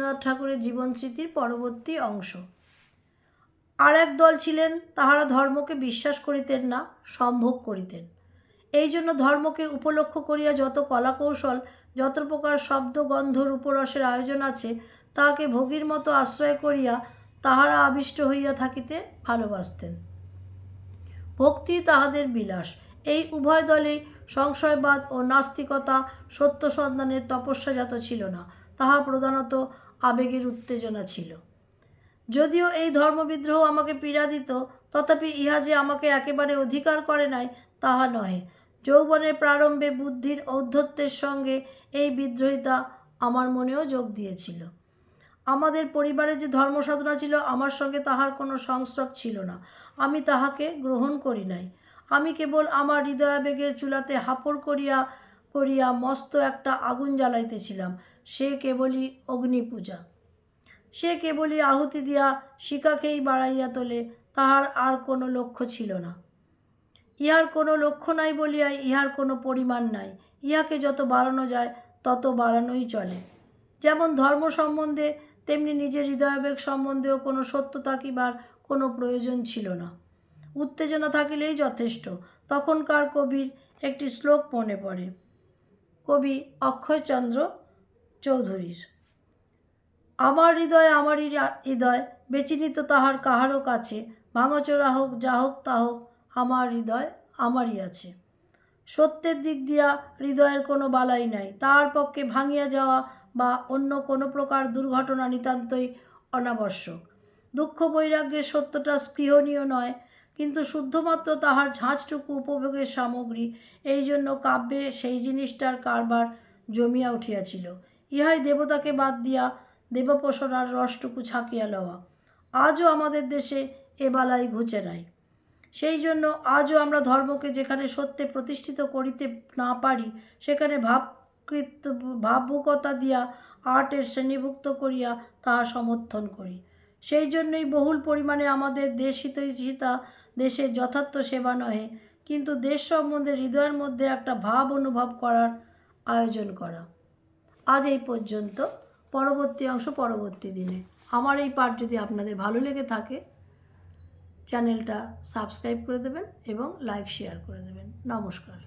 রবীন্দ্রনাথ ঠাকুরের জীবন স্মৃতির পরবর্তী অংশ। আর এক দল ছিলেন, তাহারা ধর্মকে বিশ্বাস করিতেন না, সম্ভোগ করিতেন। এই জন্য ধর্মকে উপলক্ষ করিয়া যত কলাকৌশল, যত প্রকার শব্দ, গন্ধ, রূপরসের আয়োজন আছে, তাহাকে ভোগীর মতো আশ্রয় করিয়া তাহারা আবিষ্ট হইয়া থাকিতে ভালোবাসতেন। ভক্তি তাহাদের বিলাস। এই উভয় দলেই সংশয়বাদ ও নাস্তিকতা সত্য সন্ধানের তপস্যাজাত ছিল না, তাহা প্রধানত আবেগের উত্তেজনা ছিল। যদিও এই ধর্মবিদ্রোহ আমাকে পীড়া দিত, তথাপি ইহা যে আমাকে একেবারে অধিকার করে নাই তাহা নহে। যৌবনের প্রারম্ভে বুদ্ধির ঔদ্ধত্যের সঙ্গে এই বিদ্রোহিতা আমার মনেও যোগ দিয়েছিল। আমাদের পরিবারে যে ধর্মসাধনা ছিল, আমার সঙ্গে তাহার কোনো সংস্রব ছিল না। আমি তাহাকে গ্রহণ করি নাই। আমি কেবল আমার হৃদয়াবেগের চুলাতে হাপড় করিয়া করিয়া মস্ত একটা আগুন জ্বালাইতেছিলাম। সে কেবলই অগ্নিপূজা। সে কেবলই আহুতি দিয়া শিখাকেই বাড়াইয়া তোলে, তাহার আর কোনো লক্ষ্য ছিল না। ইহার কোনো লক্ষ্য নাই বলিয়াই ইহার কোনো পরিমাণ নাই। ইহাকে যত বাড়ানো যায় তত বাড়ানোই চলে। যেমন ধর্ম সম্বন্ধে তেমনি নিজের হৃদয়াবেগ সম্বন্ধেও কোনো সত্য থাকিবার কোনো প্রয়োজন ছিল না। উত্তেজনা থাকিলেই যথেষ্ট। তখনকার কবির একটি শ্লোক মনে পড়ে, কবি অক্ষয়চন্দ্র চৌধুরীর। আমার হৃদয় আমারই হৃদয়, বেচিনিত তাহার কাহারও কাছে, ভাঙাচোরা হোক যা হোক তা হোক, আমার হৃদয় আমারই আছে। সত্যের দিক দিয়া হৃদয়ের কোনো বালাই নাই। তাহার পক্ষে ভাঙিয়া যাওয়া বা অন্য কোনো প্রকার দুর্ঘটনা নিতান্তই অনাবশ্যক। দুঃখ বৈরাগ্যের সত্যটা স্পৃহণীয় নয়, কিন্তু শুদ্ধমাত্র তাহার ঝাঁঝটুকু উপভোগের সামগ্রী। এই জন্য কাব্যে সেই জিনিসটার কারবার জমিয়া উঠিয়াছিল। ইহাই দেবতাকে বাদ দিয়া দেবপোষণার রসটুকু ছাকিয়া লওয়া। আজও আমাদের দেশে এ বালাই ঘুচে নাই। সেই জন্য আজও আমরা ধর্মকে যেখানে সত্যে প্রতিষ্ঠিত করিতে না পারি, সেখানে ভাবুকতা দিয়া আর্টের শ্রেণীভুক্ত করিয়া তাহা সমর্থন করি। সেই জন্যই বহুল পরিমাণে আমাদের দেশহিতৈষিতা দেশের যথার্থ সেবা নহে, কিন্তু দেশ সম্বন্ধে হৃদয়ের মধ্যে একটা ভাব অনুভব করার আয়োজন করা। আজ এই পর্যন্ত। পরবর্তী অংশ পরবর্তী দিনে। আমার এই পাঠ যদি আপনাদের ভালো লেগে থাকে, চ্যানেলটা সাবস্ক্রাইব করে দেবেন এবং লাইক শেয়ার করে দেবেন। নমস্কার।